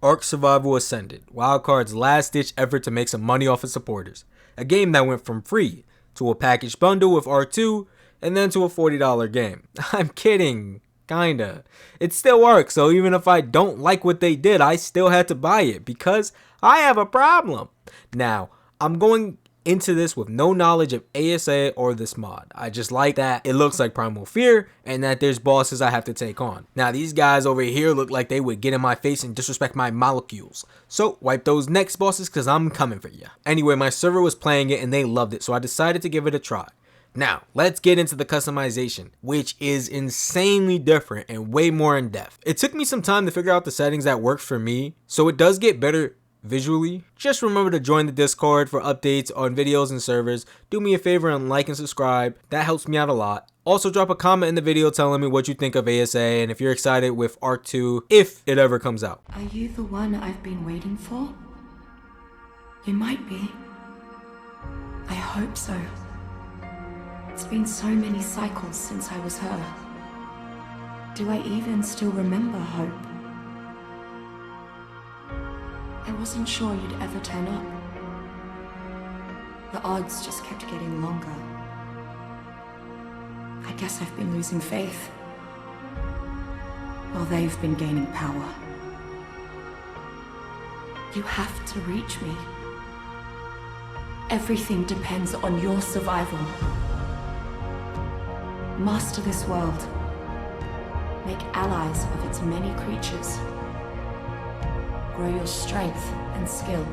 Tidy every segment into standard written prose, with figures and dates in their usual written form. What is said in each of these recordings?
Ark Survival Ascended, Wildcard's last-ditch effort to make some money off its supporters. A game that went from free to a package bundle with R2 and then to a $40 game. I'm kidding. Kinda. It still works, so even if I don't like what they did, I still had to buy it because I have a problem. Now, I'm going into this with no knowledge of ASA or this mod. I just like that it looks like Primal Fear and that there's bosses I have to take on. Now these guys over here look like they would get in my face and disrespect my molecules. So wipe those next bosses cause I'm coming for you. Anyway, my server was playing it and they loved it, so I decided to give it a try. Now, let's get into the customization, which is insanely different and way more in depth. It took me some time to figure out the settings that worked for me, so it does get better visually. Just remember to join the Discord for updates on videos and servers. Do me a favor and like and subscribe. That helps me out a lot. Also drop a comment in the video telling me what you think of ASA and if you're excited with Ark 2 if it ever comes out. Are you the one I've been waiting for? You might be. I hope so. It's been so many cycles since I was her. Do I even still remember hope? I wasn't sure you'd ever turn up. The odds just kept getting longer. I guess I've been losing faith, while they've been gaining power. You have to reach me. Everything depends on your survival. Master this world. Make allies of its many creatures. Grow your strength and skill.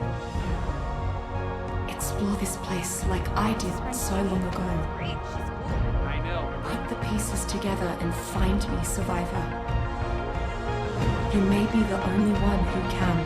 Explore this place like I did so long ago. Put the pieces together and find me, survivor. You may be the only one who can.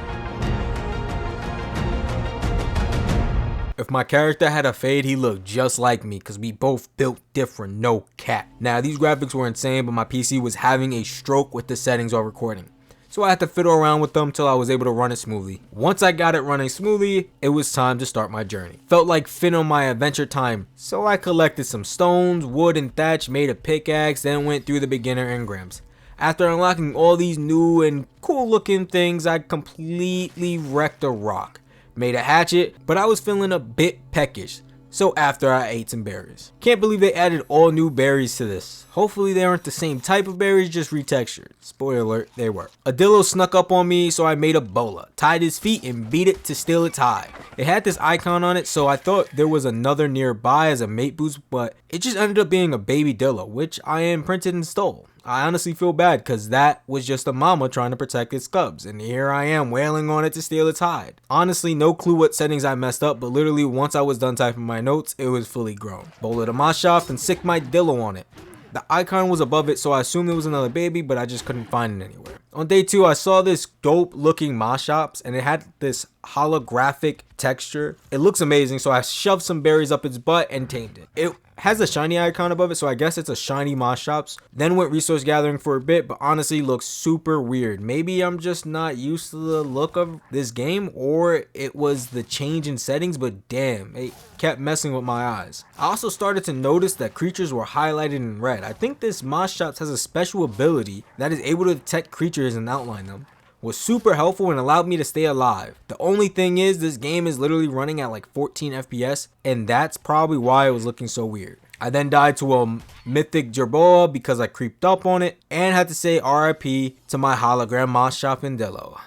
If my character had a fade, he looked just like me because we both built different, no cap. Now these graphics were insane, but my PC was having a stroke with the settings while recording. So I had to fiddle around with them till I was able to run it smoothly. Once I got it running smoothly, it was time to start my journey. Felt like Finn on my adventure time, so I collected some stones, wood, and thatch, made a pickaxe, then went through the beginner engrams. After unlocking all these new and cool looking things, I completely wrecked a rock. Made a hatchet, but I was feeling a bit peckish, so after I ate some berries. Can't believe they added all new berries to this. Hopefully they aren't the same type of berries, just retextured. Spoiler alert, they were. A dillo snuck up on me, so I made a bola, tied his feet and beat it to steal its hide. It had this icon on it, so I thought there was another nearby as a mate boost, but it just ended up being a baby dillo, which I imprinted and stole. I honestly feel bad because that was just a mama trying to protect its cubs, and here I am wailing on it to steal its hide. Honestly, no clue what settings I messed up, but literally once I was done typing my notes, it was fully grown. Bola the Moshaft and sick my dillo on it. The icon was above it, so I assumed it was another baby, but I just couldn't find it anywhere. On day 2, I saw this dope looking Moshaft, and it had this holographic texture. It looks amazing, so I shoved some berries up its butt and tamed it. It has a shiny icon above it, so I guess it's a shiny Moshaft. Then went resource gathering for a bit, but honestly looks super weird. Maybe I'm just not used to the look of this game, or it was the change in settings, but damn, it kept messing with my eyes. I also started to notice that creatures were highlighted in red. I think this Moshaft has a special ability that is able to detect creatures and outline them. Was super helpful and allowed me to stay alive. The only thing is this game is literally running at like 14 FPS, and that's probably why it was looking so weird. I then died to a mythic Jerboa because I creeped up on it and had to say RIP to my hologram Moshaft and Dillo.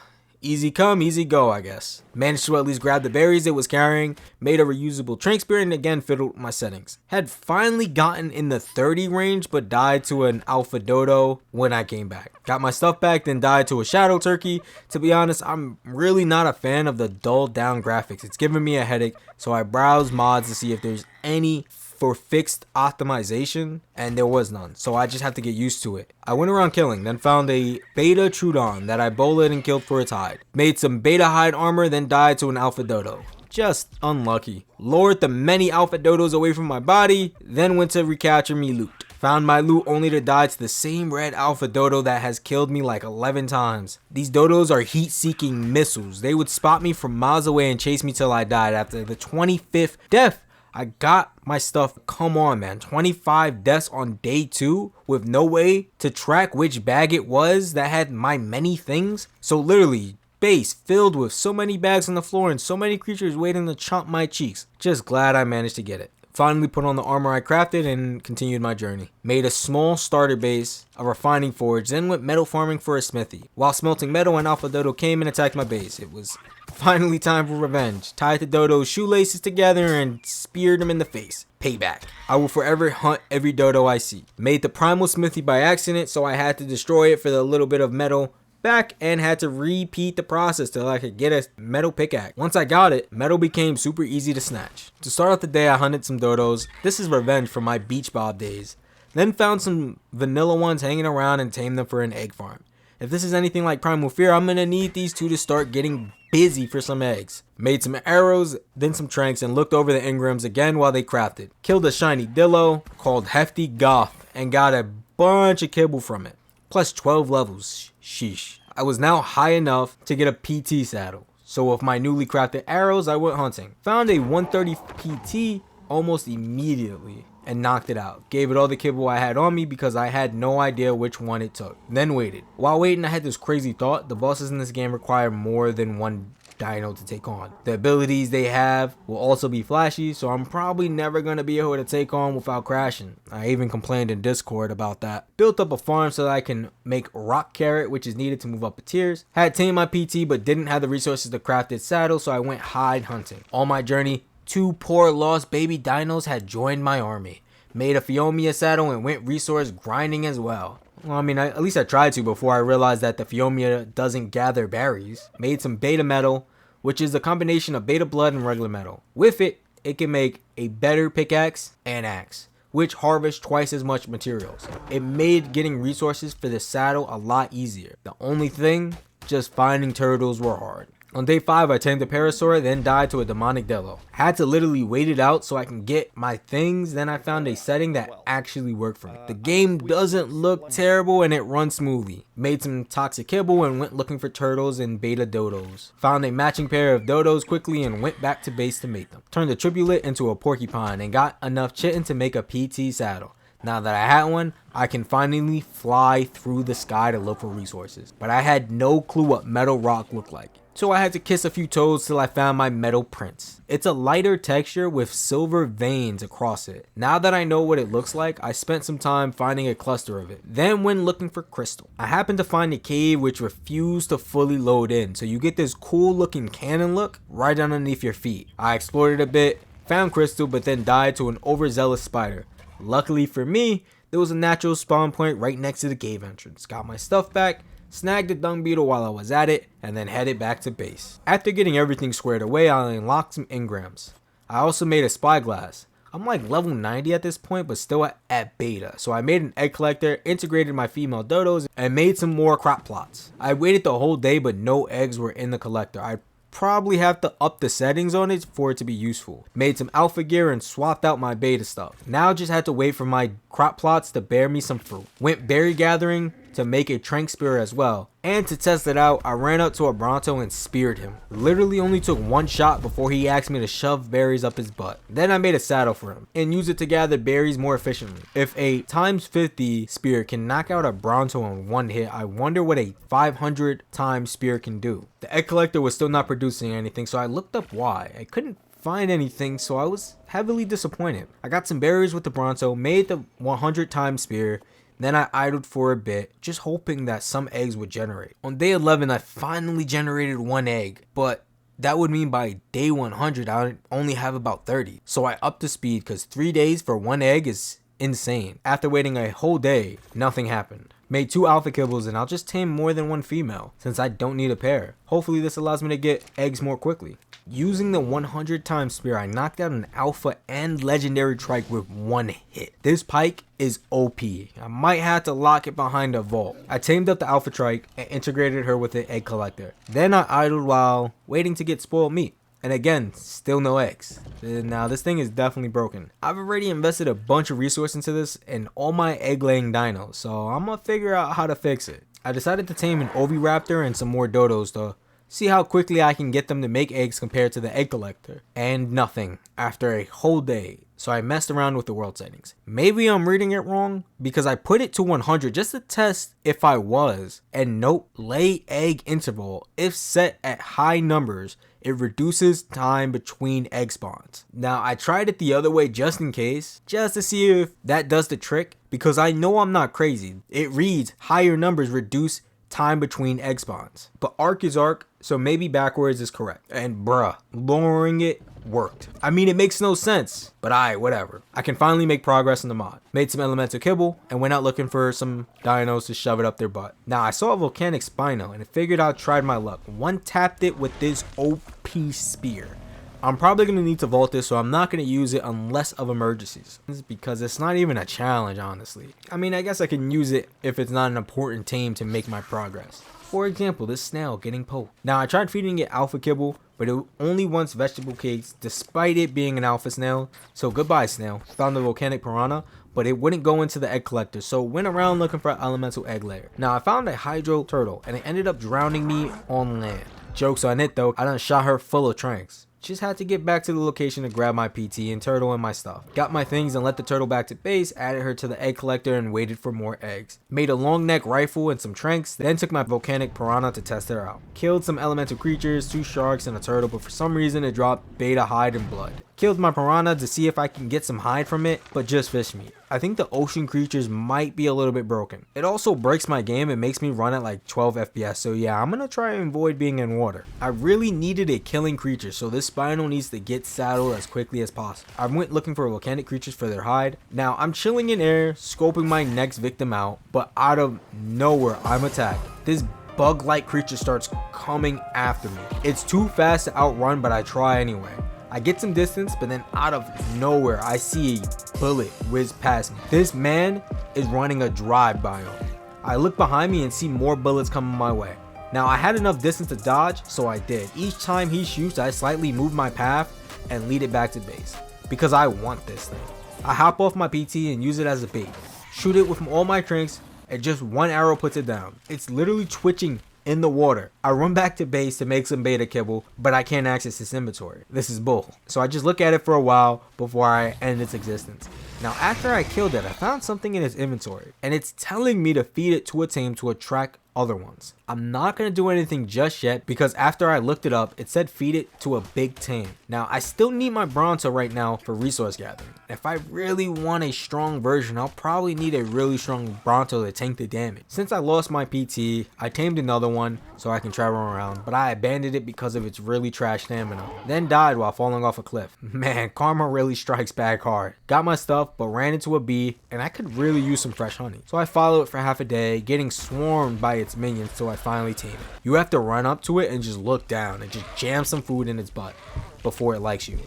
Easy come, easy go, I guess. Managed to at least grab the berries it was carrying, made a reusable trank spear, and again fiddled with my settings. Had finally gotten in the 30 range, but died to an alpha dodo when I came back. Got my stuff back, then died to a shadow turkey. To be honest, I'm really not a fan of the dulled down graphics. It's giving me a headache, so I browsed mods to see if there's any for fixed optimization, and there was none, so I just have to get used to it. I went around killing, then found a beta Trudon that I bowled and killed for its hide. Made some beta hide armor, then died to an alpha dodo. Just unlucky. Lured the many alpha dodos away from my body, then went to recapture me loot. Found my loot only to die to the same red alpha dodo that has killed me like 11 times. These dodos are heat-seeking missiles. They would spot me from miles away and chase me till I died. After the 25th death, I got my stuff. Come on, man. 25 deaths on day 2 with no way to track which bag it was that had my many things. So literally base filled with so many bags on the floor and so many creatures waiting to chomp my cheeks. Just glad I managed to get it. Finally put on the armor I crafted and continued my journey. Made a small starter base, a refining forge, then went metal farming for a smithy. While smelting metal, an alpha dodo came and attacked my base. It was finally time for revenge. Tied the dodo's shoelaces together and speared him in the face. Payback. I will forever hunt every dodo I see. Made the primal smithy by accident, so I had to destroy it for the little bit of metal back and had to repeat the process till I could get a metal pickaxe. Once I got it, metal became super easy to snatch. To start off the day, I hunted some dodos. This is revenge from my beach bob days. Then found some vanilla ones hanging around and tamed them for an egg farm. If this is anything like Primal Fear, I'm gonna need these two to start getting busy for some eggs. Made some arrows, then some tranks, and looked over the engrams again while they crafted. Killed a shiny dillo called Hefty Goth and got a bunch of kibble from it. Plus 12 levels. Sheesh. I was now high enough to get a PT saddle. So with my newly crafted arrows, I went hunting. Found a 130 PT almost immediately and knocked it out. Gave it all the kibble I had on me because I had no idea which one it took. Then waited. While waiting, I had this crazy thought. The bosses in this game require more than one dino to take on. The abilities they have will also be flashy, so I'm probably never going to be able to take on without crashing. I even complained in Discord about that. Built up a farm so that I can make rock carrot, which is needed to move up the tiers. Had tamed my PT but didn't have the resources to craft its saddle, so I went hide hunting. On my journey, 2 poor lost baby dinos had joined my army. Made a Phiomia saddle and went resource grinding as well. Well, I mean, at least I tried to before I realized that the Phiomia doesn't gather berries. Made some beta metal, which is a combination of beta blood and regular metal. With it, it can make a better pickaxe and axe, which harvest twice as much materials. It made getting resources for the saddle a lot easier. The only thing, just finding turtles were hard. On day 5, I tamed a parasaur, then died to a demonic Dello. Had to literally wait it out so I can get my things, then I found a setting that actually worked for me. The game doesn't look terrible and it runs smoothly. Made some toxic kibble and went looking for turtles and beta dodos. Found a matching pair of dodos quickly and went back to base to mate them. Turned the tribulate into a porcupine and got enough chitin to make a PT saddle. Now that I had one, I can finally fly through the sky to look for resources. But I had no clue what metal rock looked like. So I had to kiss a few toes till I found my metal prince. It's a lighter texture with silver veins across it. Now that I know what it looks like, I spent some time finding a cluster of it. Then went looking for crystal. I happened to find a cave which refused to fully load in, so you get this cool looking cannon look right underneath your feet. I explored it a bit, found crystal, but then died to an overzealous spider. Luckily for me, there was a natural spawn point right next to the cave entrance. Got my stuff back, snagged a dung beetle while I was at it, and then headed back to base. After getting everything squared away, I unlocked some engrams. I also made a spyglass. I'm like level 90 at this point, but still at beta. So I made an egg collector, integrated my female dodos, and made some more crop plots. I waited the whole day, but no eggs were in the collector. I probably have to up the settings on it for it to be useful. Made some alpha gear and swapped out my beta stuff. Now just had to wait for my crop plots to bear me some fruit. Went berry gathering to make a trank spear as well. And to test it out, I ran up to a Bronto and speared him. Literally only took one shot before he asked me to shove berries up his butt. Then I made a saddle for him and used it to gather berries more efficiently. If a times 50 spear can knock out a Bronto in one hit, I wonder what a 500 times spear can do. The egg collector was still not producing anything, so I looked up why. I couldn't find anything, so I was heavily disappointed. I got some berries with the Bronto, made the 100 times spear. Then I idled for a bit, just hoping that some eggs would generate. On day 11, I finally generated one egg, but that would mean by day 100, I would only have about 30. So I upped the speed because 3 days for one egg is insane. After waiting a whole day, nothing happened. Made 2 alpha kibbles and I'll just tame more than one female since I don't need a pair. Hopefully this allows me to get eggs more quickly. Using the 100 times spear, I knocked out an alpha and legendary trike with one hit. This pike is OP. I might have to lock it behind a vault. I tamed up the alpha trike and integrated her with the egg collector. Then I idled while waiting to get spoiled meat. And again, still no eggs. Now this thing is definitely broken. I've already invested a bunch of resources into this and all my egg laying dinos, so I'm gonna figure out how to fix it. I decided to tame an Oviraptor and some more dodos to See how quickly I can get them to make eggs compared to the egg collector. And nothing after a whole day. So I messed around with the world settings. Maybe I'm reading it wrong because I put it to 100 just to test if I was. And nope, lay egg interval, if set at high numbers, it reduces time between egg spawns. Now I tried it the other way just in case, just to see if that does the trick, because I know I'm not crazy. It reads higher numbers reduce time between egg spawns. But arc is arc, so maybe backwards is correct. And bruh, lowering it worked. I mean, it makes no sense, but whatever. I can finally make progress in the mod. Made some elemental kibble and went out looking for some dinos to shove it up their butt. Now I saw a volcanic spino and I figured I tried my luck. One tapped it with this OP spear. I'm probably going to need to vault this, so I'm not going to use it unless of emergencies, because it's not even a challenge, honestly. I mean, I guess I can use it if it's not an important tame to make my progress. For example, this snail getting poked. Now I tried feeding it alpha kibble, but it only wants vegetable cakes despite it being an alpha snail. So goodbye snail. Found the volcanic piranha, but it wouldn't go into the egg collector, so went around looking for an elemental egg layer. Now I found a hydro turtle and it ended up drowning me on land. Joke's on it though, I done shot her full of tranks. Just had to get back to the location to grab my PT and turtle and my stuff. Got my things and let the turtle back to base, added her to the egg collector and waited for more eggs. Made a long neck rifle and some tranks, then took my volcanic piranha to test her out. Killed some elemental creatures, 2 sharks and a turtle, but for some reason it dropped beta hide and blood. Killed my piranha to see if I can get some hide from it, but just fish meat. I think the ocean creatures might be a little bit broken. It also breaks my game and makes me run at like 12 FPS, so yeah, I'm gonna try and avoid being in water. I really needed a killing creature, so this spino needs to get saddled as quickly as possible. I went looking for volcanic creatures for their hide. Now I'm chilling in air, scoping my next victim out, but out of nowhere I'm attacked. This bug-like creature starts coming after me. It's too fast to outrun, but I try anyway. I get some distance, but then out of nowhere, I see a bullet whiz past me. This man is running a drive biome. I look behind me and see more bullets coming my way. Now I had enough distance to dodge, so I did. Each time he shoots, I slightly move my path and lead it back to base, because I want this thing. I hop off my PT and use it as a bait. Shoot it with all my tranks, and just one arrow puts it down. It's literally twitching in the water. I run back to base to make some beta kibble, but I can't access its inventory. This is bull. So I just look at it for a while before I end its existence. Now after I killed it, I found something in its inventory, and it's telling me to feed it to a tame to attract other ones. I'm not going to do anything just yet, because after I looked it up, it said feed it to a big tame. Now I still need my Bronto right now for resource gathering. If I really want a strong version, I'll probably need a really strong Bronto to tank the damage. Since I lost my PT, I tamed another one so I can travel around, but I abandoned it because of its really trash stamina, then died while falling off a cliff. Man, karma really strikes back hard. Got my stuff, but ran into a bee, and I could really use some fresh honey. So I followed it for half a day, getting swarmed by its minions till I finally tame it. You have to run up to it and just look down and just jam some food in its butt before it likes you.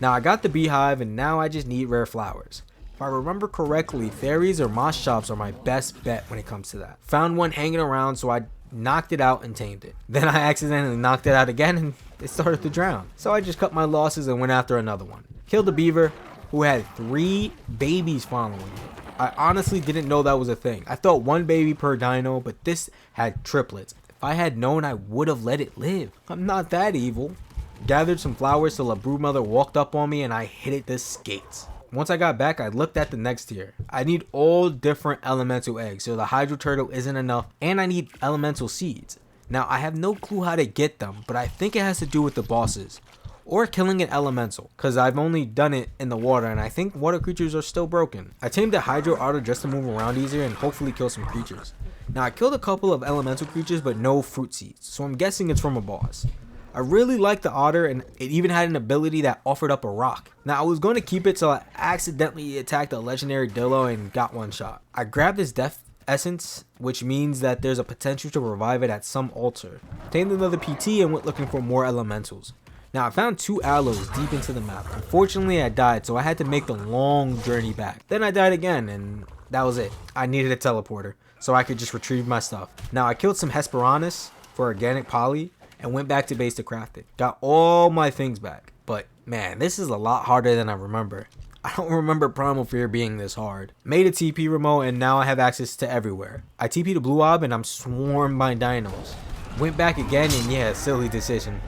Now I got the beehive, and now I just need rare flowers. If I remember correctly, fairies or moss chops are my best bet when it comes to that. Found one hanging around, so I knocked it out and tamed it. Then I accidentally knocked it out again and it started to drown. So I just cut my losses and went after another one. Killed a beaver who had 3 babies following me. I honestly didn't know that was a thing. I thought 1 baby per dino, but this had triplets. If I had known, I would have let it live. I'm not that evil. Gathered some flowers till a broodmother walked up on me and I hit it the skates. Once I got back, I looked at the next tier. I need all different elemental eggs, so the hydro turtle isn't enough, and I need elemental seeds. Now I have no clue how to get them, but I think it has to do with the bosses or killing an elemental, because I've only done it in the water and I think water creatures are still broken. I tamed a hydro otter just to move around easier and hopefully kill some creatures. Now I killed a couple of elemental creatures but no fruit seeds, so I'm guessing it's from a boss. I really liked the otter, and it even had an ability that offered up a rock. Now I was going to keep it till I accidentally attacked a legendary Dillo and got one shot. I grabbed this death essence, which means that there's a potential to revive it at some altar. Tamed another PT and went looking for more elementals. Now I found 2 aloes deep into the map. Unfortunately I died, so I had to make the long journey back. Then I died again, and that was it. I needed a teleporter so I could just retrieve my stuff. Now I killed some Hesperornis for organic poly and went back to base to craft it. Got all my things back. But man, this is a lot harder than I remember. I don't remember Primal Fear being this hard. Made a TP remote and now I have access to everywhere. I TP to Blue Ob and I'm swarmed by dinos. Went back again and yeah, silly decision.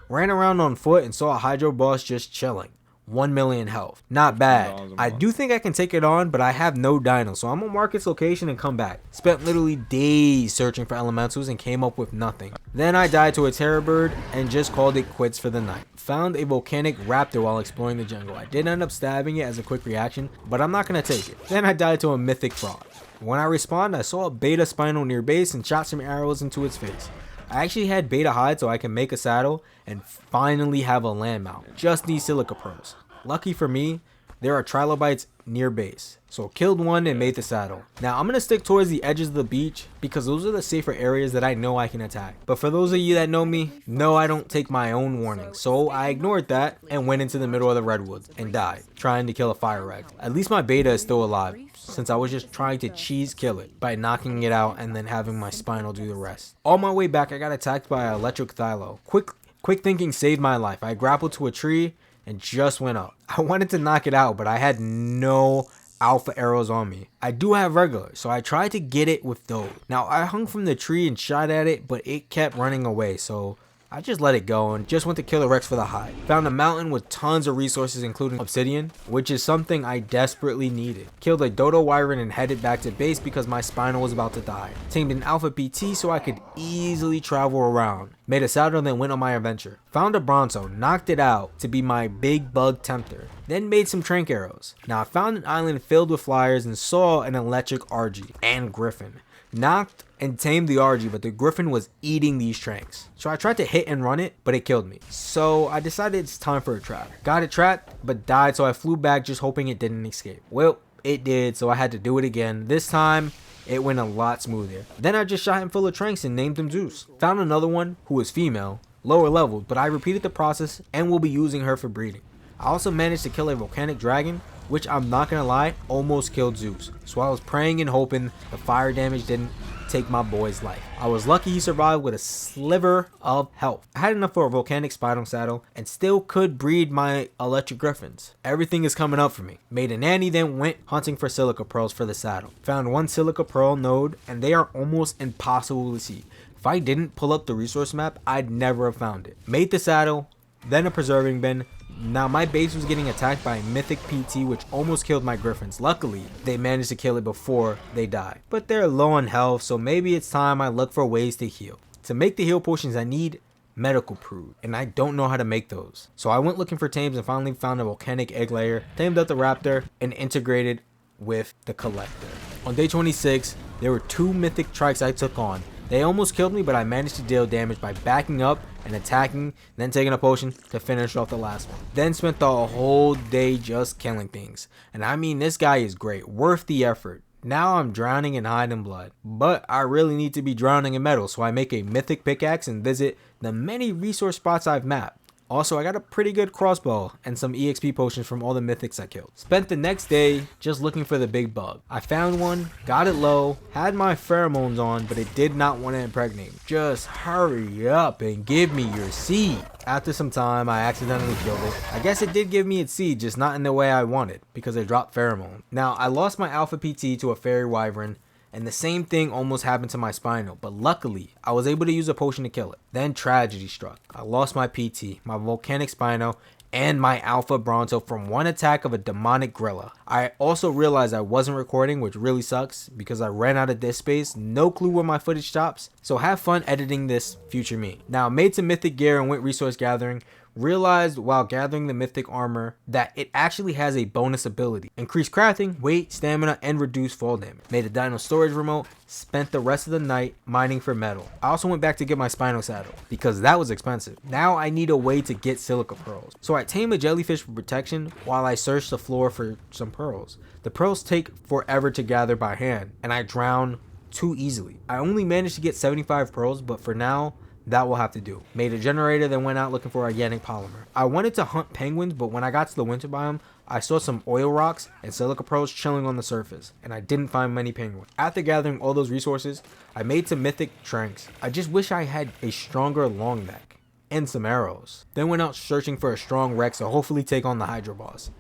Ran around on foot and saw a Hydro boss just chilling. 1 million health. Not bad. I do think I can take it on, but I have no dino, so I'm gonna mark its location and come back. Spent literally days searching for elementals and came up with nothing. Then I died to a terror bird and just called it quits for the night. Found a volcanic raptor while exploring the jungle. I did end up stabbing it as a quick reaction, but I'm not gonna take it. Then I died to a mythic frog. When I respawned, I saw a beta spinal near base and shot some arrows into its face. I actually had beta hide so I can make a saddle and finally have a land mount. Just need silica pearls. Lucky for me, there are trilobites near base. So killed one and made the saddle. Now I'm going to stick towards the edges of the beach because those are the safer areas that I know I can attack. But for those of you that know me, no, I don't take my own warning. So I ignored that and went into the middle of the redwoods and died trying to kill a fire rag. At least my beta is still alive since I was just trying to cheese kill it by knocking it out and then having my spinal do the rest. On my way back, I got attacked by an electric thylo. Quick thinking saved my life. I grappled to a tree and just went up. I wanted to knock it out, but I had no alpha arrows on me. I do have regular, so I tried to get it with those. Now I hung from the tree and shot at it, but it kept running away, so I just let it go and just went to kill the Rex for the hide. Found a mountain with tons of resources including obsidian, which is something I desperately needed. Killed a dodo wyvern and headed back to base because my spinal was about to die. Tamed an alpha PT so I could easily travel around. Made a saddle and then went on my adventure. Found a bronzo, knocked it out to be my big bug tempter. Then made some trank arrows. Now I found an island filled with flyers and saw an electric RG and griffin. Knocked and tamed the RG, but the griffin was eating these tranks. So I tried to hit and run it, but it killed me. So I decided it's time for a trap. Got it trapped, but died, so I flew back just hoping it didn't escape. Well, it did, so I had to do it again. This time, it went a lot smoother. Then I just shot him full of tranks and named him Zeus. Found another one who was female, lower leveled, but I repeated the process and will be using her for breeding. I also managed to kill a volcanic dragon, which I'm not gonna lie, almost killed Zeus. So I was praying and hoping the fire damage didn't take my boy's life. I was lucky he survived with a sliver of health. I had enough for a volcanic spinal saddle and still could breed my electric griffins. Everything is coming up for me. Made a nanny, then went hunting for silica pearls for the saddle. Found one silica pearl node and they are almost impossible to see. If I didn't pull up the resource map, I'd never have found it. Made the saddle, then a preserving bin. Now my base was getting attacked by a mythic PT which almost killed my griffins. Luckily, they managed to kill it before they died. But they're low on health, so maybe it's time I look for ways to heal. To make the heal potions I need medical prude, and I don't know how to make those. So I went looking for tames and finally found a volcanic egg layer, tamed up the raptor, and integrated with the collector. On day 26, there were 2 mythic trikes I took on. They almost killed me, but I managed to deal damage by backing up and attacking, then taking a potion to finish off the last one. Then spent the whole day just killing things. And I mean, this guy is great, worth the effort. Now I'm drowning in hide and blood, but I really need to be drowning in metal, so I make a mythic pickaxe and visit the many resource spots I've mapped. Also, I got a pretty good crossbow and some EXP potions from all the mythics I killed. Spent the next day just looking for the big bug. I found one, got it low, had my pheromones on, but it did not want to impregnate me. Just hurry up and give me your seed. After some time, I accidentally killed it. I guess it did give me its seed, just not in the way I wanted, because it dropped pheromone. Now, I lost my alpha PT to a fairy wyvern, and the same thing almost happened to my spinal, but luckily I was able to use a potion to kill it. Then tragedy struck. I lost my PT, my volcanic spinal, and my alpha bronto from one attack of a demonic gorilla. I also realized I wasn't recording, which really sucks because I ran out of disk space, no clue where my footage stops, so have fun editing this, future me. Now I made some mythic gear and went resource gathering. Realized while gathering the mythic armor that it actually has a bonus ability. Increase crafting, weight, stamina, and reduce fall damage. Made a dino storage remote, spent the rest of the night mining for metal. I also went back to get my spinal saddle because that was expensive. Now I need a way to get silica pearls. So I tame a jellyfish for protection while I search the floor for some pearls. The pearls take forever to gather by hand and I drown too easily. I only managed to get 75 pearls, but for now, that will have to do. Made a generator, then went out looking for organic polymer. I wanted to hunt penguins, but when I got to the winter biome, I saw some oil rocks and silica pearls chilling on the surface, and I didn't find many penguins. After gathering all those resources, I made some mythic tranks. I just wish I had a stronger long neck. and some arrows. Then went out searching for a strong Rex to hopefully take on the Hydra boss.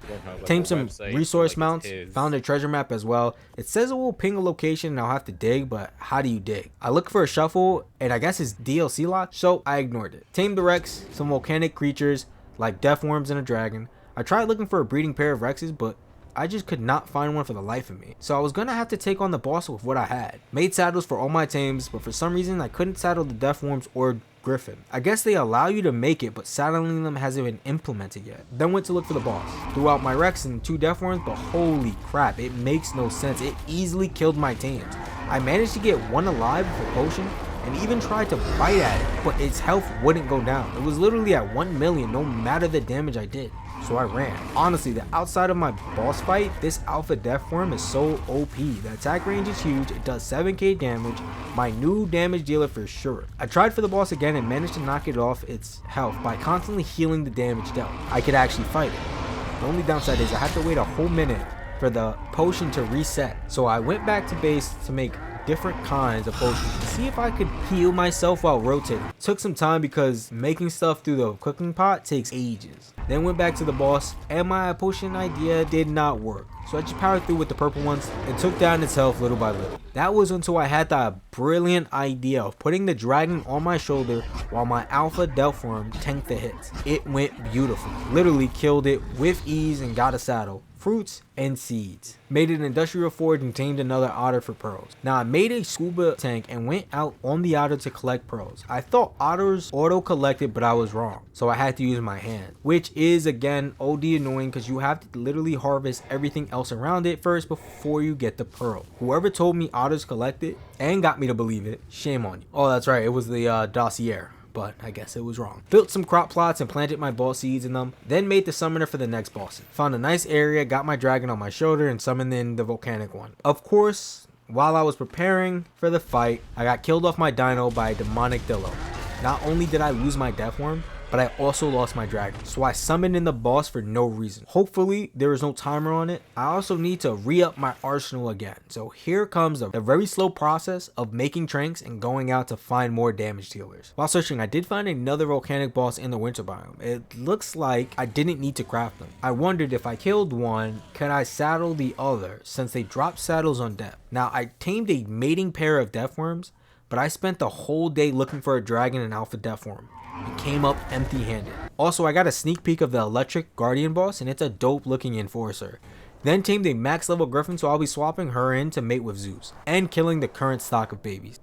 Tamed some resource mounts, found a treasure map as well. It says it will ping a location and I'll have to dig, but how do you dig? I looked for a shuffle and I guess it's DLC locked, so I ignored it. Tamed the Rex, some volcanic creatures like death worms and a dragon. I tried looking for a breeding pair of Rexes, but I just could not find one for the life of me. So I was gonna have to take on the boss with what I had. Made saddles for all my tames, but for some reason I couldn't saddle the death worms or griffin. I guess they allow you to make it, but saddling them hasn't been implemented yet. Then went to look for the boss. Threw out my Rex and 2 death worms, but holy crap, it makes no sense. It easily killed my tames. I managed to get one alive with a potion and even tried to bite at it, but its health wouldn't go down. It was literally at 1 million no matter the damage I did. So I ran. Honestly, the outside of my boss fight, this alpha death form is so OP. The attack range is huge, it does 7k damage, my new damage dealer for sure. I tried for the boss again and managed to knock it off its health by constantly healing the damage dealt. I could actually fight it. The only downside is I had to wait a whole minute for the potion to reset. So I went back to base to make different kinds of potions to see if I could heal myself while rotating. Took some time because making stuff through the cooking pot takes ages. Then went back to the boss and my potion idea did not work. So I just powered through with the purple ones and took down its health little by little. That was until I had the brilliant idea of putting the dragon on my shoulder while my alpha death form tanked the hits. It went beautiful. Literally killed it with ease and got a saddle, fruits, and seeds. Made an industrial forge and tamed another otter for pearls. Now I made a scuba tank and went out on the otter to collect pearls. I thought otters auto collected, but I was wrong. So I had to use my hand, which is again OD annoying because you have to literally harvest everything else around it first before you get the pearl. Whoever told me otters collected and got me to believe it, shame on you. Oh, that's right, it was the dossier. But I guess it was wrong. Built some crop plots and planted my boss seeds in them, then made the summoner for the next boss. Found a nice area, got my dragon on my shoulder and summoned in the volcanic one. Of course, while I was preparing for the fight, I got killed off my dino by a demonic dillo. Not only did I lose my death worm, but I also lost my dragon. So I summoned in the boss for no reason. Hopefully there is no timer on it. I also need to re-up my arsenal again. So here comes a very slow process of making tranks and going out to find more damage dealers. While searching, I did find another volcanic boss in the winter biome. It looks like I didn't need to craft them. I wondered if I killed one, could I saddle the other since they drop saddles on death. Now I tamed a mating pair of death worms, but I spent the whole day looking for a dragon and alpha death worm. It came up empty-handed. Also, I got a sneak peek of the electric guardian boss and it's a dope looking enforcer. Then tamed a max level griffin, so I'll be swapping her in to mate with Zeus and killing the current stock of babies.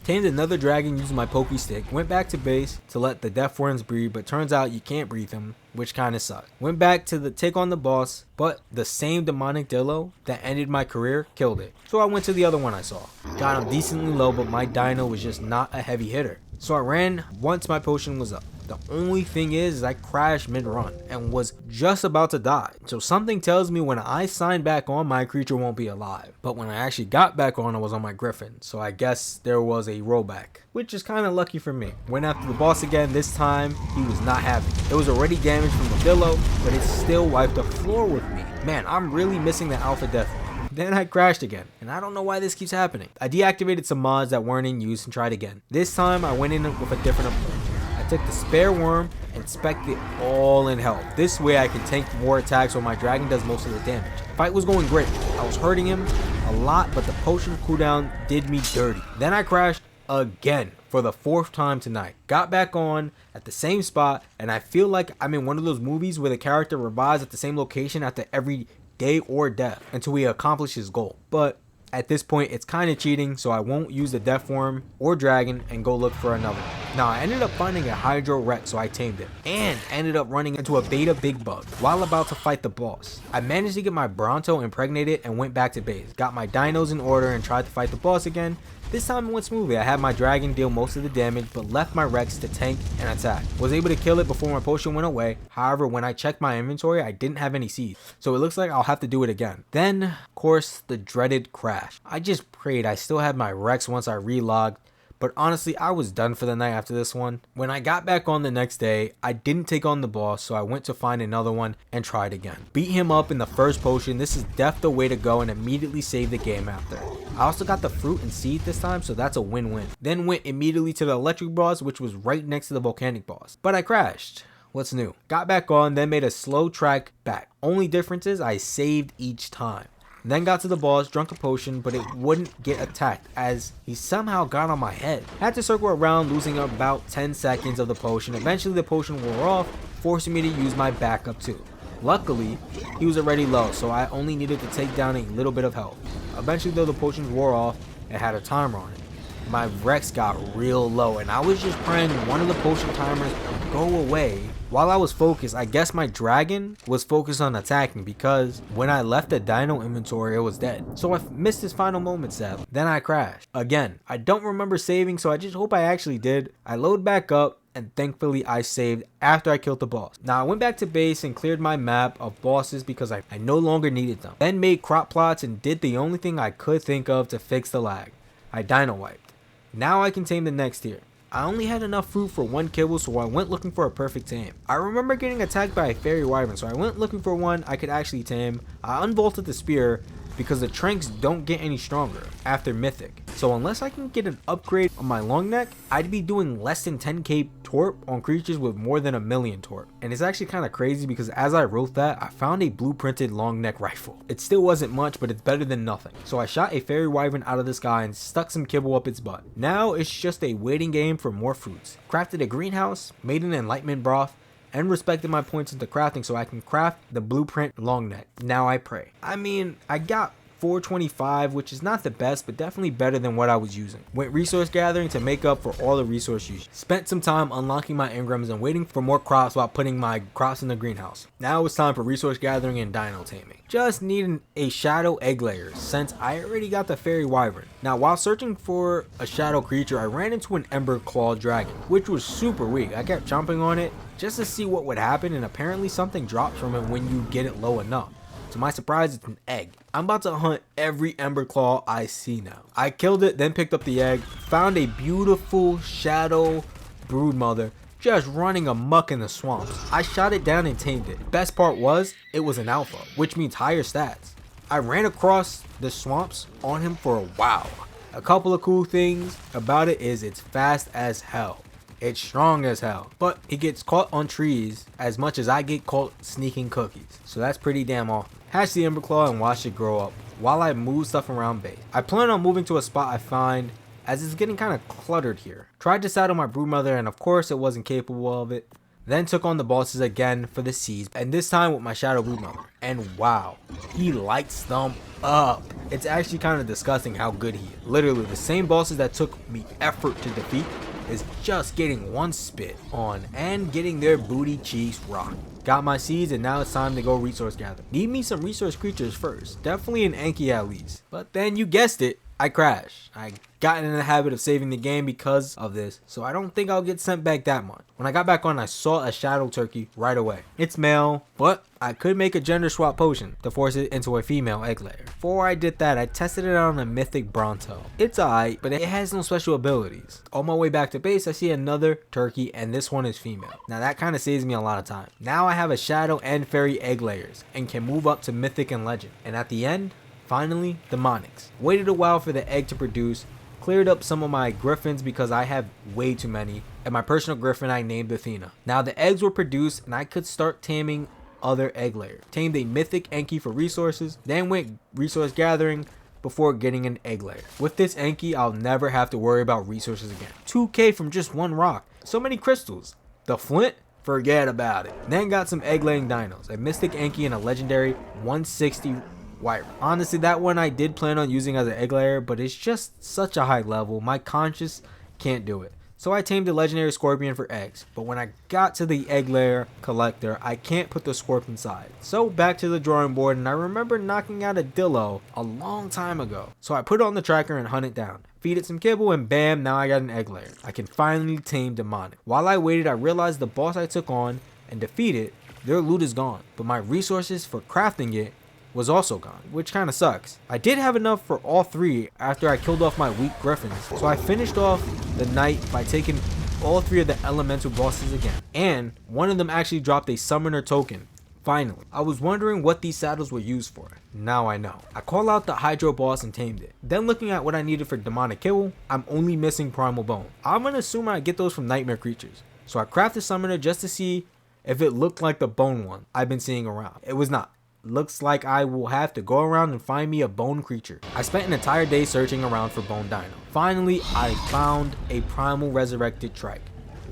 Tamed another dragon using my pokey stick, went back to base to let the death worms breed, but turns out you can't breathe them, which kinda sucked. Went back to take on the boss, but the same demonic dillo that ended my career killed it. So I went to the other one I saw. Got him decently low, but my dino was just not a heavy hitter. So I ran once my potion was up. The only thing is I crashed mid-run and was just about to die. So something tells me when I sign back on, my creature won't be alive. But when I actually got back on, I was on my griffin. So I guess there was a rollback, which is kind of lucky for me. Went after the boss again. This time he was not happy. It was already damaged from the dillo, but it still wiped the floor with me. Man, I'm really missing the alpha death. Then I crashed again, and I don't know why this keeps happening. I deactivated some mods that weren't in use and tried again. This time I went in with a different approach. I took the spare worm and spec'd it all in health. This way I can tank more attacks while my dragon does most of the damage. Fight was going great. I was hurting him a lot, but the potion cooldown did me dirty. Then I crashed again for the 4th time tonight. Got back on at the same spot, and I feel like I'm in one of those movies where the character revives at the same location after every day or death until he accomplishes his goal. But at this point it's kind of cheating, so I won't use the death form or dragon and go look for another. Now I ended up finding a hydro Rex, so I tamed it and ended up running into a beta big bug while about to fight the boss. I managed to get my Bronto impregnated and went back to base. Got my dinos in order and tried to fight the boss again. This time it went smoothly. I had my dragon deal most of the damage, but left my Rex to tank and attack. Was able to kill it before my potion went away. However, when I checked my inventory, I didn't have any seeds, so it looks like I'll have to do it again. Then, of course, the dreaded crash. I just prayed I still had my Rex once I relogged, but honestly, I was done for the night after this one. When I got back on the next day, I didn't take on the boss, so I went to find another one and tried again. Beat him up in the first potion. This is def the way to go, and immediately saved the game after. I also got the fruit and seed this time, so that's a win-win. Then went immediately to the electric boss, which was right next to the volcanic boss. But I crashed. What's new? Got back on, then made a slow track back. Only difference is I saved each time. Then got to the boss, drunk a potion, but it wouldn't get attacked as he somehow got on my head. Had to circle around, losing about 10 seconds of the potion. Eventually the potion wore off, forcing me to use my backup too. Luckily, he was already low, so I only needed to take down a little bit of health. Eventually though, the potions wore off, it had a timer on it. My Rex got real low, and I was just praying one of the potion timers would go away. While I was focused, I guess my dragon was focused on attacking, because when I left the dino inventory, it was dead. So I missed his final moment, sadly. Then I crashed. Again, I don't remember saving, so I just hope I actually did. I load back up, and thankfully I saved after I killed the boss. Now I went back to base and cleared my map of bosses because I no longer needed them. Then made crop plots and did the only thing I could think of to fix the lag. I dino wiped. Now I can tame the next tier. I only had enough fruit for one kibble, so I went looking for a perfect tame. I remember getting attacked by a fairy wyvern, so I went looking for one I could actually tame. I unbolted the spear because the tranks don't get any stronger after mythic. So unless I can get an upgrade on my long neck, I'd be doing less than 10k torp on creatures with more than 1,000,000 torp. And it's actually kind of crazy because as I wrote that, I found a blueprinted long neck rifle. It still wasn't much, but it's better than nothing. So I shot a fairy wyvern out of the sky and stuck some kibble up its butt. Now it's just a waiting game for more fruits. Crafted a greenhouse, made an enlightenment broth, and respected my points into crafting so I can craft the blueprint long neck. Now I pray. I mean, I got 425, which is not the best, but definitely better than what I was using. Went resource gathering to make up for all the resource use. Spent some time unlocking my engrams and waiting for more crops while putting my crops in the greenhouse. Now it's time for resource gathering and dino taming. Just needing a shadow egg layer since I already got the fairy wyvern. Now while searching for a shadow creature, I ran into an ember claw dragon, which was super weak. I kept jumping on it just to see what would happen, and apparently something drops from it when you get it low enough. To my surprise, it's an egg. I'm about to hunt every ember claw I see now. I killed it, then picked up the egg, found a beautiful shadow broodmother just running amok in the swamps. I shot it down and tamed it. Best part was, it was an alpha, which means higher stats. I ran across the swamps on him for a while. A couple of cool things about it is it's fast as hell. It's strong as hell, but it gets caught on trees as much as I get caught sneaking cookies. So that's pretty damn awesome. Hatch the ember claw and watch it grow up while I move stuff around base. I plan on moving to a spot I find as it's getting kind of cluttered here. Tried to saddle my broodmother and of course it wasn't capable of it. Then took on the bosses again for the seeds, and this time with my shadow broodmother. And wow, he lights them up. It's actually kind of disgusting how good he is. Literally the same bosses that took me effort to defeat is just getting one spit on and getting their booty cheeks rocked. Got my seeds and now it's time to go resource gather. Need me some resource creatures first. Definitely an Anki at least. But then you guessed it, I crashed. I got in the habit of saving the game because of this, so I don't think I'll get sent back that much. When I got back on, I saw a shadow turkey right away. It's male, but I could make a gender swap potion to force it into a female egg layer. Before I did that, I tested it on a mythic Bronto. It's alright, but it has no special abilities. On my way back to base, I see another turkey, and this one is female. Now that kind of saves me a lot of time. Now I have a shadow and fairy egg layers, and can move up to mythic and legend. And at the end, finally, demonics. Waited a while for the egg to produce, cleared up some of my griffins because I have way too many, and my personal griffin I named Athena. Now the eggs were produced and I could start taming other egg layers. Tamed a mythic Enki for resources, then went resource gathering before getting an egg layer. With this Enki, I'll never have to worry about resources again. 2k from just one rock. So many crystals. The flint? Forget about it. Then got some egg laying dinos, a mystic Enki and a legendary 160 wyvern. Honestly, that one I did plan on using as an egg layer, but it's just such a high level, my conscience can't do it. So I tamed the legendary scorpion for eggs, but when I got to the egg layer collector, I can't put the scorpion inside. So back to the drawing board, and I remember knocking out a dillo a long time ago. So I put it on the tracker and hunt it down. Feed it some kibble and bam, now I got an egg layer. I can finally tame demonic. While I waited, I realized the boss I took on and defeated, their loot is gone, but my resources for crafting it was also gone, which kinda sucks. I did have enough for all 3 after I killed off my weak griffins, so I finished off the night by taking all 3 of the elemental bosses again, and one of them actually dropped a summoner token. Finally, I was wondering what these saddles were used for. Now I know. I call out the Hydro boss and tamed it. Then looking at what I needed for demonic kibble, I'm only missing primal bone. I'm gonna assume I get those from nightmare creatures. So I crafted summoner just to see if it looked like the bone one I've been seeing around. It was not. Looks like I will have to go around and find me a bone creature. I spent an entire day searching around for bone dino. Finally, I found a primal resurrected trike.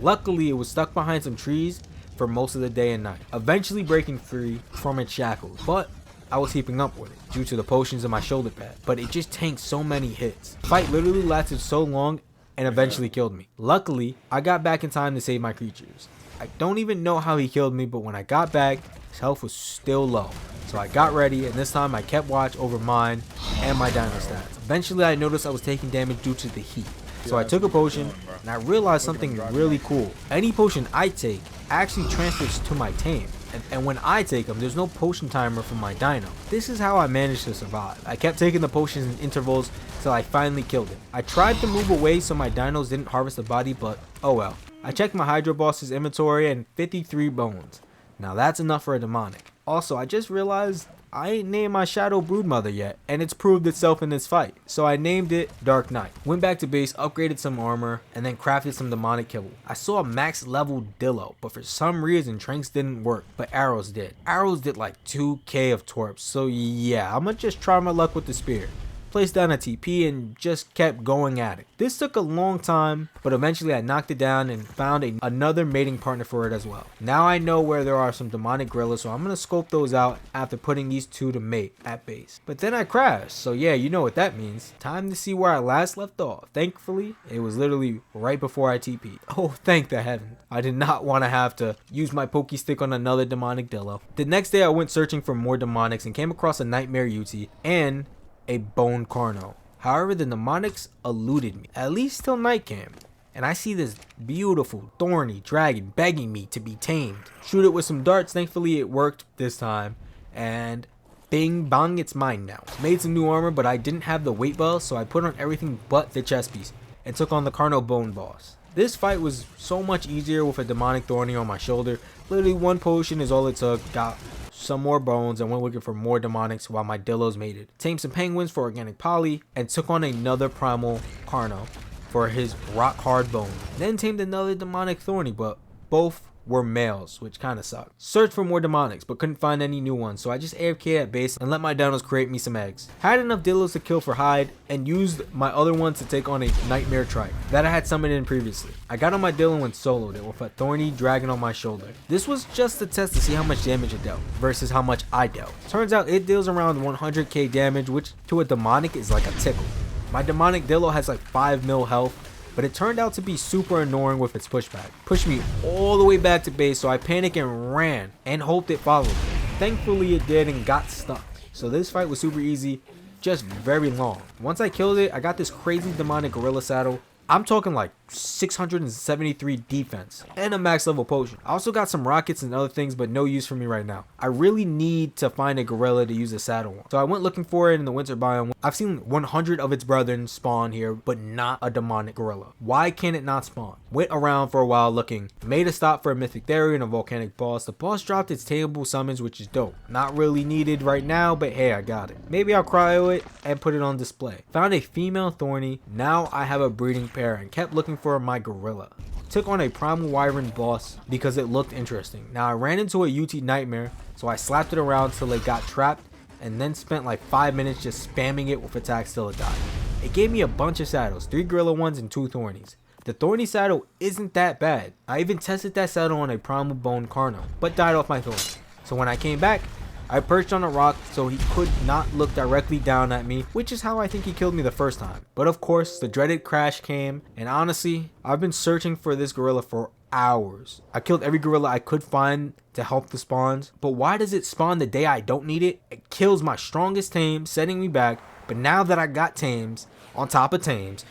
Luckily, it was stuck behind some trees for most of the day and night, eventually breaking free from its shackles, but I was keeping up with it due to the potions in my shoulder pad, but it just tanked so many hits. The fight literally lasted so long and eventually killed me. Luckily, I got back in time to save my creatures. I don't even know how he killed me, but when I got back, his health was still low. So I got ready, and this time I kept watch over mine and my dino stats. Eventually I noticed I was taking damage due to the heat. So I took a potion, and I realized something really cool. Any potion I take actually transfers to my tame. And when I take them, there's no potion timer for my dino. This is how I managed to survive. I kept taking the potions in intervals till I finally killed it. I tried to move away so my dinos didn't harvest the body, but oh well. I checked my Hydro boss's inventory and 53 bones. Now that's enough for a demonic. Also, I just realized I ain't named my Shadow Broodmother yet, and it's proved itself in this fight. So I named it Dark Knight. Went back to base, upgraded some armor, and then crafted some demonic kibble. I saw a max level Dillo, but for some reason Tranks didn't work, but arrows did. Arrows did like 2k of torps, so yeah, I'ma just try my luck with the spear. Placed down a TP and just kept going at it. This took a long time, but eventually I knocked it down and found another mating partner for it as well. Now I know where there are some demonic gorillas, so I'm gonna scope those out after putting these 2 to mate at base. But then I crashed, so yeah, you know what that means. Time to see where I last left off. Thankfully, it was literally right before I TP'd. Oh, thank the heaven. I did not want to have to use my pokey stick on another demonic Dillo. The next day I went searching for more demonics and came across a nightmare UT and a bone Carno. However, the mnemonics eluded me, at least till night came, and I see this beautiful thorny dragon begging me to be tamed. Shoot it with some darts. Thankfully it worked this time, and bing bong, it's mine now. Made some new armor, but I didn't have the weight bell, so I put on everything but the chest piece and took on the Carno bone boss. This fight was so much easier with a demonic thorny on my shoulder. Literally 1 potion is all it took. Got some more bones and went looking for more demonics while my Dillos mated. Tamed some penguins for organic poly and took on another primal Carno for his rock hard bone. Then tamed another demonic thorny, but both were males, which kinda sucked. Searched for more demonics but couldn't find any new ones, so I just AFK'd at base and let my dinos create me some eggs. Had enough Dillos to kill for hide and used my other one to take on a nightmare trike that I had summoned in previously. I got on my Dillo and soloed it with a thorny dragon on my shoulder. This was just a test to see how much damage it dealt versus how much I dealt. Turns out it deals around 100k damage, which to a demonic is like a tickle. My demonic Dillo has like 5 mil health, but it turned out to be super annoying with its pushback. Pushed me all the way back to base, so I panicked and ran and hoped it followed me. Thankfully it did and got stuck. So this fight was super easy, just very long. Once I killed it, I got this crazy demonic gorilla saddle. I'm talking like 673 defense and a max level potion. I also got some rockets and other things, but no use for me right now. I really need to find a gorilla to use a saddle on. So I went looking for it in the winter biome. I've seen 100 of its brethren spawn here, but not a demonic gorilla. Why can't it not spawn? Went around for a while looking, made a stop for a mythic theory and a volcanic boss. The boss dropped its tameable summons, which is dope. Not really needed right now, but hey, I got it. Maybe I'll cryo it and put it on display. Found a female thorny. Now I have a breeding pair and kept looking for my gorilla. Took on a primal wyvern boss because it looked interesting. Now I ran into a UT nightmare, so I slapped it around till it got trapped and then spent like 5 minutes just spamming it with attacks till it died. It gave me a bunch of saddles, 3 gorilla ones and 2 thornies. The thorny saddle isn't that bad. I even tested that saddle on a primal bone Carno, but died off my thorn. So when I came back, I perched on a rock so he could not look directly down at me, which is how I think he killed me the first time. But of course, the dreaded crash came, and honestly, I've been searching for this gorilla for hours. I killed every gorilla I could find to help the spawns, but why does it spawn the day I don't need it? It kills my strongest tame, setting me back, but now that I got tames, on top of tames,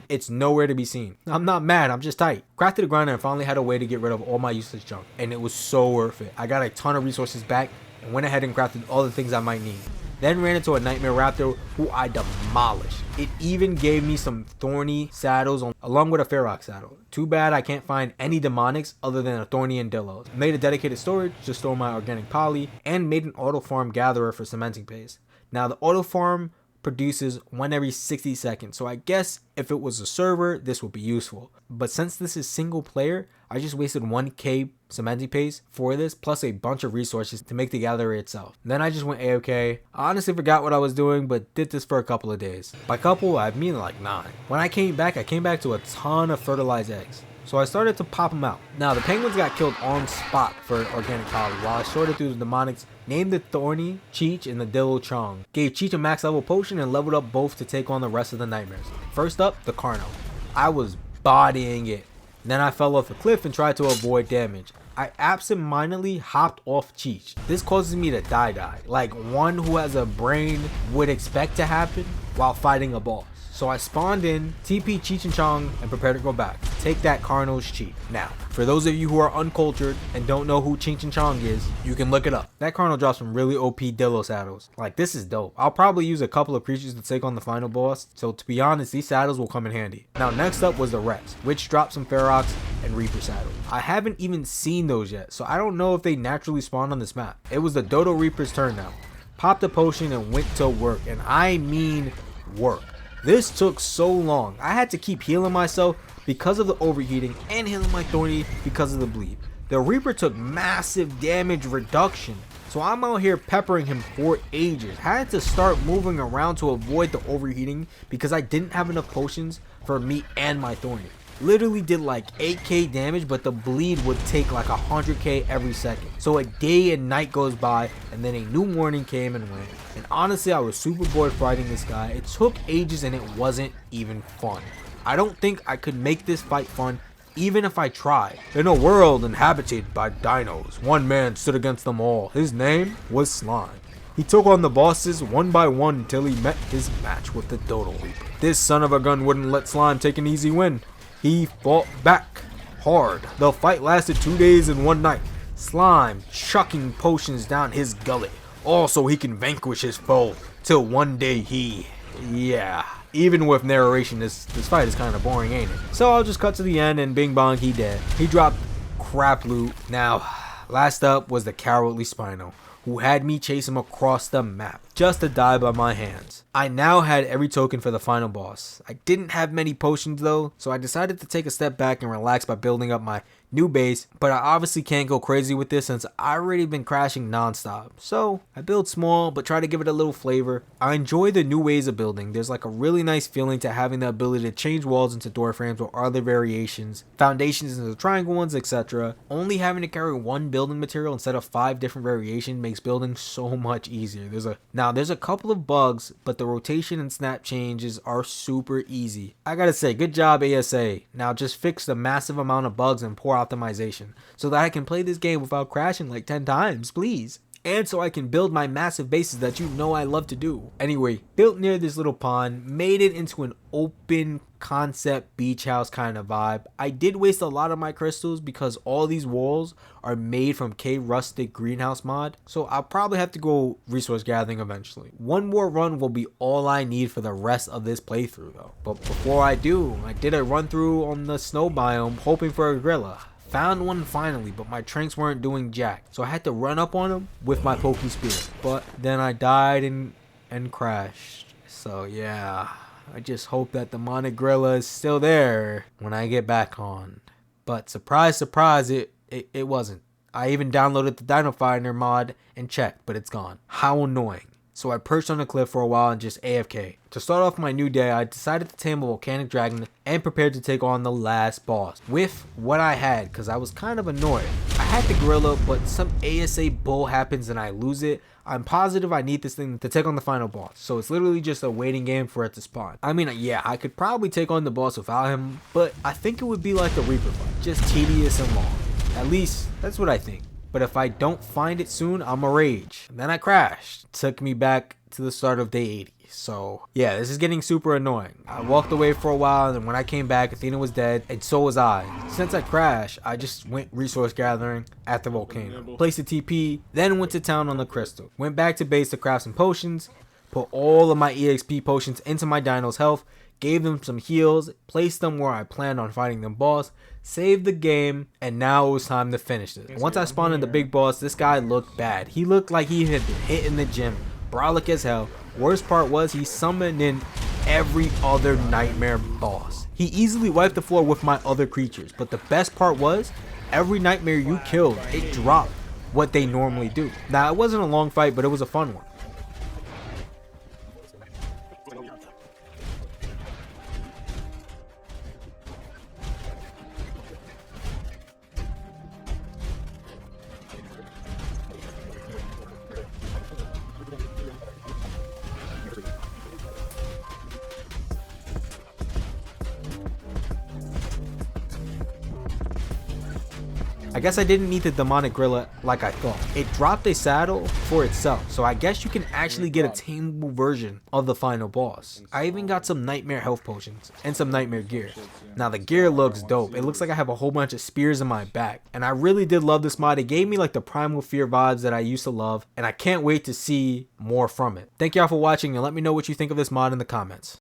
it's nowhere to be seen. I'm not mad, I'm just tight. Crafted a grinder and finally had a way to get rid of all my useless junk, and it was so worth it. I got a ton of resources back and went ahead and crafted all the things I might need. Then ran into a Nightmare Raptor who I demolished. It even gave me some thorny saddles along with a Ferox saddle. Too bad I can't find any demonics other than a thorny and Dillos. Made a dedicated storage to store my organic poly and made an auto farm gatherer for cementing paste. Now the auto farm produces one every 60 seconds, so I guess if it was a server this would be useful, but since this is single player, I just wasted 1k cementing paste for this plus a bunch of resources to make the gatherer itself. Then I just went AFK. I honestly forgot what I was doing, but did this for a couple of days. By couple I mean like 9. When I came back to a ton of fertilized eggs, so I started to pop them out. Now the penguins got killed on spot for organic poly while I sorted through the demonics, named the Thorny, Cheech, and the Dillo Chong. Gave Cheech a max level potion and leveled up both to take on the rest of the nightmares. First up, the Carno. I was bodying it. Then I fell off a cliff and tried to avoid damage. I absentmindedly hopped off Cheech. This causes me to die, like one who has a brain would expect to happen while fighting a boss. So I spawned in, TP Cheech and Chong, and prepared to go back. Take that Carno's Cheech. Now, for those of you who are uncultured and don't know who Cheech and Chong is, you can look it up. That Carno drops some really OP Dillo saddles. Like, this is dope. I'll probably use a couple of creatures to take on the final boss, so to be honest, these saddles will come in handy. Now, next up was the Rex, which dropped some Ferox and Reaper saddles. I haven't even seen those yet, so I don't know if they naturally spawned on this map. It was the Dodo Reaper's turn now. Popped a potion and went to work, and I mean work. This took so long. I had to keep healing myself because of the overheating and healing my Thorny because of the bleed. The Reaper took massive damage reduction, so I'm out here peppering him for ages. Had to start moving around to avoid the overheating because I didn't have enough potions for me and my Thorny. Literally did like 8k damage, but the bleed would take like 100k every second. So a day and night goes by, and then a new morning came and went. And honestly, I was super bored fighting this guy. It took ages and it wasn't even fun. I don't think I could make this fight fun even if I tried. In a world inhabited by dinos, one man stood against them all. His name was Slime. He took on the bosses one by one until he met his match with the Dodo Reaper. This son of a gun wouldn't let Slime take an easy win. He fought back hard. The fight lasted 2 days and 1 night. Slime chucking potions down his gullet, all so he can vanquish his foe. Till one day yeah. Even with narration, this fight is kind of boring, ain't it? So I'll just cut to the end and bing bong, he dead. He dropped crap loot. Now, last up was the cowardly Spino, who had me chase him across the map just to die by my hands. I now had every token for the final boss. I didn't have many potions though, so I decided to take a step back and relax by building up my new base, but I obviously can't go crazy with this since I already been crashing non-stop. So I build small but try to give it a little flavor. I enjoy the new ways of building. There's like a really nice feeling to having the ability to change walls into door frames or other variations, foundations into triangle ones, etc. Only having to carry one building material instead of 5 different variations makes building so much easier. There's a couple of bugs, but the rotation and snap changes are super easy. I gotta say, good job ASA. Now just fix the massive amount of bugs and poor optimization so that I can play this game without crashing like 10 times, please. And so I can build my massive bases that you know I love to do. Anyway, built near this little pond, made it into an open concept beach house kind of vibe. I did waste a lot of my crystals because all these walls are made from K-Rustic greenhouse mod, so I'll probably have to go resource gathering eventually. One more run will be all I need for the rest of this playthrough though. But before I do, I did a run through on the snow biome hoping for a gorilla. Found one finally, but my tranks weren't doing jack, so I had to run up on him with my Poke Spear. But then I died and crashed. So yeah, I just hope that the demonic gorilla is still there when I get back on. But surprise, surprise, it wasn't. I even downloaded the Dino Finder mod and checked, but it's gone. How annoying. So I perched on a cliff for a while and just AFK. To start off my new day, I decided to tame a volcanic dragon and prepared to take on the last boss with what I had because I was kind of annoyed. I had the gorilla, but some ASA bull happens and I lose it. I'm positive I need this thing to take on the final boss, so it's literally just a waiting game for it to spawn. I mean, yeah, I could probably take on the boss without him, but I think it would be like the Reaper fight, just tedious and long. At least, that's what I think. but if I don't find it soon, I'ma rage. And then I crashed. Took me back to the start of day 80. So yeah, this is getting super annoying. I walked away for a while, and then when I came back, Athena was dead, and so was I. Since I crashed, I just went resource gathering at the volcano. Placed a TP, then went to town on the crystal. Went back to base to craft some potions, put all of my EXP potions into my dino's health, gave them some heals, placed them where I planned on fighting the boss, saved the game, and now it was time to finish this. Once I spawned in the big boss, this guy looked bad. He looked like he had been hit in the gym, brolic as hell. Worst part was he summoned in every other nightmare boss. He easily wiped the floor with my other creatures, but the best part was every nightmare you killed, it dropped what they normally do. Now, it wasn't a long fight, but it was a fun one. I guess I didn't need the demonic gorilla like I thought. It dropped a saddle for itself, so I guess you can actually get a tameable version of the final boss. I even got some nightmare health potions and some nightmare gear. Now the gear looks dope. It looks like I have a whole bunch of spears in my back, and I really did love this mod. It gave me like the Primal Fear vibes that I used to love, and I can't wait to see more from it. Thank y'all for watching, and let me know what you think of this mod in the comments.